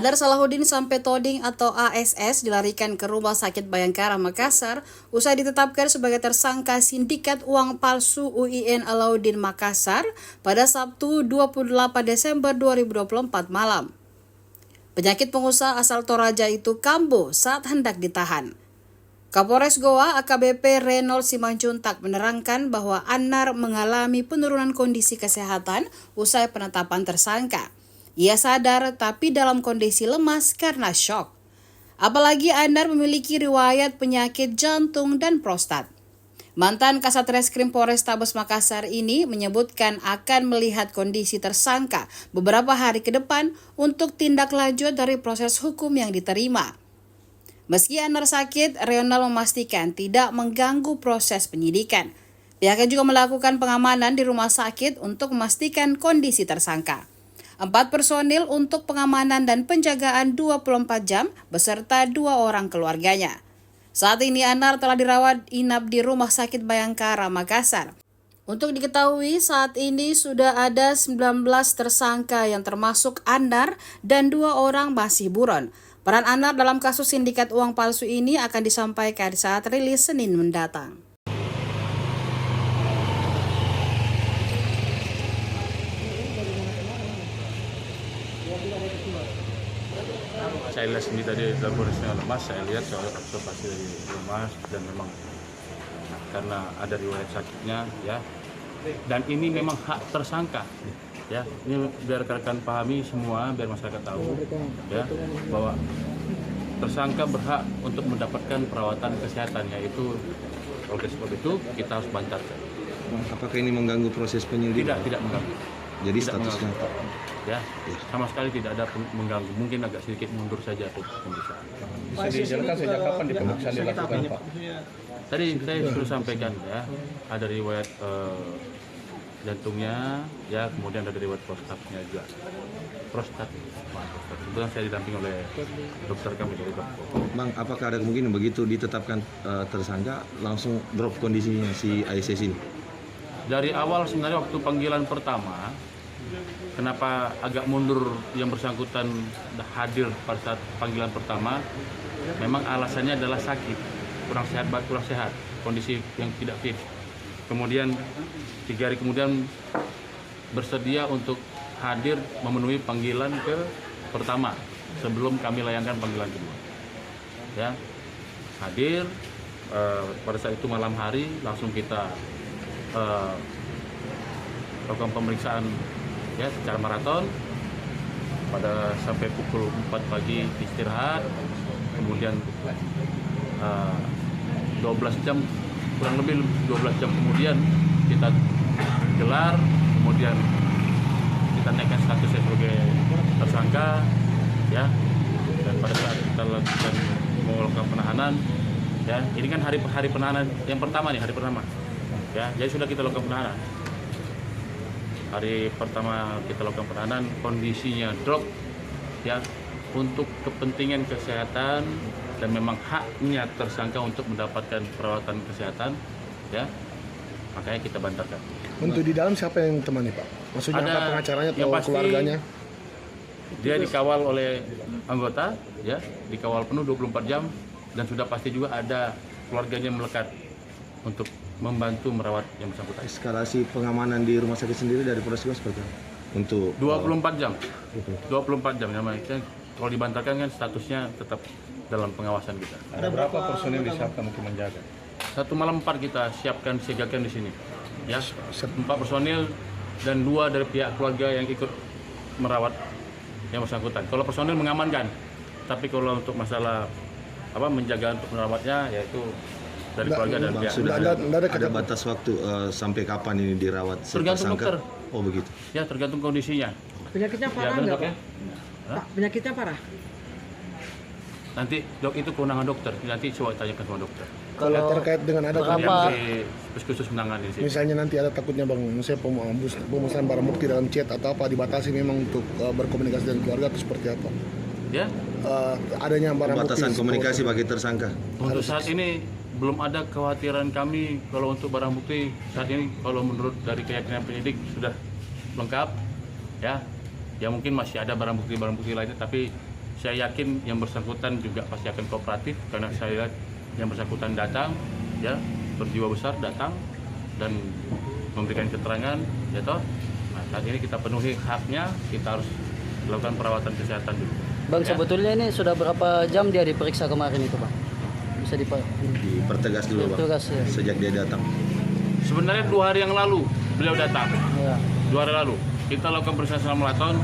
Annar Salahuddin Samsudin atau ASS dilarikan ke Rumah Sakit Bayangkara Makassar usai ditetapkan sebagai tersangka sindikat uang palsu UIN Alauddin Makassar pada Sabtu 28 Desember 2024 malam. Penyakit pengusaha asal Toraja itu kambuh saat hendak ditahan. Kapolres Goa AKBP Reynold Simanjuntak menerangkan bahwa Annar mengalami penurunan kondisi kesehatan usai penetapan tersangka. Ia sadar tapi dalam kondisi lemas karena syok. Apalagi Annar memiliki riwayat penyakit jantung dan prostat. Mantan Kasat Reskrim Polrestabes Makassar ini menyebutkan akan melihat kondisi tersangka beberapa hari ke depan untuk tindak lanjut dari proses hukum yang diterima. Meski Annar sakit, Reynold memastikan tidak mengganggu proses penyidikan. Pihaknya juga melakukan pengamanan di rumah sakit untuk memastikan kondisi tersangka. 4 personil untuk pengamanan dan penjagaan 24 jam beserta 2 orang keluarganya. Saat ini Annar telah dirawat inap di Rumah Sakit Bayangkara Makassar. Untuk diketahui saat ini sudah ada 19 tersangka yang termasuk Annar dan 2 orang masih buron. Peran Annar dalam kasus sindikat uang palsu ini akan disampaikan saat rilis Senin mendatang. Saya lihat sendiri tadi laboratoriumnya lemas, saya lihat soal observasi dari lemas dan memang karena ada riwayat sakitnya ya, dan ini memang hak tersangka ya, ini biar rekan-rekan pahami semua, biar masyarakat tahu ya bahwa tersangka berhak untuk mendapatkan perawatan kesehatan, yaitu oleh sebab itu kita harus bantarkan. Apakah ini mengganggu proses penyelidikan? Tidak mengganggu. Jadi tidak statusnya ya, sama sekali tidak ada mengganggu, mungkin agak sedikit mundur saja untuk pemeriksaan. Bisa dijelaskan sejak kapan di pemeriksaan dilakukan, Pak? Tadi saya sudah sampaikan ya, ada riwayat jantungnya, ya kemudian ada riwayat prostatnya juga. Prostat, kebetulan saya didampingi oleh dokter kami dari dokter. Bang, apakah ada kemungkinan begitu ditetapkan tersangka langsung drop kondisinya si ASS ini? Dari awal sebenarnya waktu panggilan pertama, kenapa agak mundur yang bersangkutan hadir pada saat panggilan pertama, memang alasannya adalah sakit, kurang sehat, kondisi yang tidak fit. Kemudian 3 hari kemudian bersedia untuk hadir memenuhi panggilan ke pertama sebelum kami layangkan panggilan kedua. Ya, hadir pada saat itu malam hari langsung kita lakukan pemeriksaan ya secara maraton pada sampai pukul 4 pagi istirahat, kemudian 12 jam, kurang lebih 12 jam kemudian kita gelar, kemudian kita naikkan statusnya sebagai tersangka ya, dan pada saat kita lakukan melakukan penahanan ya, ini kan hari penahanan yang pertama nih, hari pertama ya, jadi sudah kita lakukan penahanan. Hari pertama kita lakukan penahanan, kondisinya drop ya, untuk kepentingan kesehatan dan memang haknya tersangka untuk mendapatkan perawatan kesehatan ya, makanya kita bantarkan. Untuk di dalam siapa yang temani, Pak? Maksudnya Ada apa pengacaranya atau pasti keluarganya? Dia dikawal oleh anggota ya, dikawal penuh 24 jam, dan sudah pasti juga ada keluarganya melekat untuk membantu merawat yang bersangkutan. Eskalasi pengamanan di rumah sakit sendiri dari Polres Goa seperti apa? Untuk 24 jam. 24 jam namanya. Kalau dibantarkan kan statusnya tetap dalam pengawasan kita. Ada berapa personil disiapkan untuk menjaga? 1 malam 4 kita siagakan di sini. Ya, 4 personil dan 2 dari pihak keluarga yang ikut merawat yang bersangkutan. Kalau personil mengamankan, tapi kalau untuk masalah menjaga untuk merawatnya, yaitu dari keluarga dan pihak. Sudah ada batas waktu sampai kapan ini dirawat si Tergantung tersangka? dokter. Oh begitu. Ya, tergantung kondisinya. Penyakitnya parah Ya, nggak, dok, Pak? ya? Pak, penyakitnya parah? Nanti dok itu kewenangan dokter. Nanti coba tanyakan sama dokter. Kalau terkait dengan ada Yang khusus menangani di sini. misalnya nanti ada takutnya, Bang, misalnya pemusnahan barang bukti dalam chat atau apa, dibatasi memang untuk berkomunikasi dengan keluarga atau seperti apa? Ya, Adanya barang Pembatasan bukti komunikasi bagi tersangka. untuk saat ini belum ada kekhawatiran kami kalau untuk barang bukti saat ini, kalau menurut dari keyakinan penyidik sudah lengkap ya. Ya mungkin masih ada barang bukti lainnya, tapi saya yakin yang bersangkutan juga pasti akan kooperatif karena saya lihat yang bersangkutan datang, ya berjiwa besar datang dan memberikan keterangan, ya toh. Nah, saat ini kita penuhi haknya, kita harus melakukan perawatan kesehatan dulu. Bang, Ya. sebetulnya ini sudah berapa jam dia diperiksa kemarin itu, Bang? Bisa Dipertegas dulu, Bang. Dipertegas, ya. Sejak dia datang. Sebenarnya 2 hari yang lalu beliau datang. Ya. 2 hari lalu kita lakukan pemeriksaan selama maraton.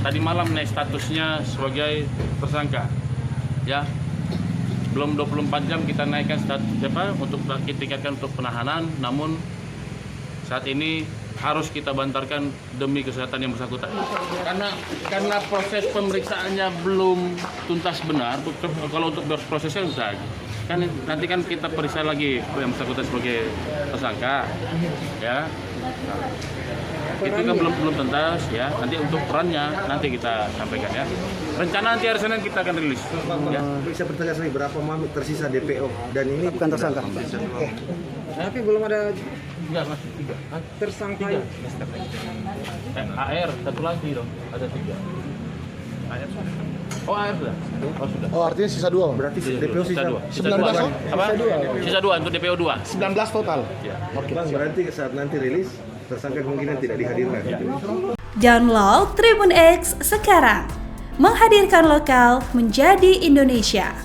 Tadi malam naik statusnya sebagai tersangka, ya. Belum 24 jam kita naikkan status untuk tingkatkan untuk penahanan. Namun saat ini harus kita bantarkan demi kesehatan yang bersangkutan. Karena proses pemeriksaannya belum tuntas benar. Kalau untuk prosesnya sudah, kan nanti kan kita periksa lagi yang bersangkutan sebagai tersangka, ya. Itu kan belum tuntas, ya. Nanti untuk perannya nanti kita sampaikan, ya. Rencana nanti hari Senin kita akan rilis. Ya. Bisa pertegas lagi berapa mamit tersisa DPO dan ini Bukan tersangka. Tapi belum ada Enggak, masih 3. tersangka. 3. AR satu lagi dong, ada 3. AR sudah. Oh, AR sudah. Oh, sudah. Oh, artinya sisa 2. berarti DPO sisa 19 2. Apa? Sisa 2 untuk DPO 2. 19 total. Ya. Bang, berarti saat nanti rilis tersangka kemungkinan tidak dihadirkan. Download Tribun X sekarang, menghadirkan lokal menjadi Indonesia.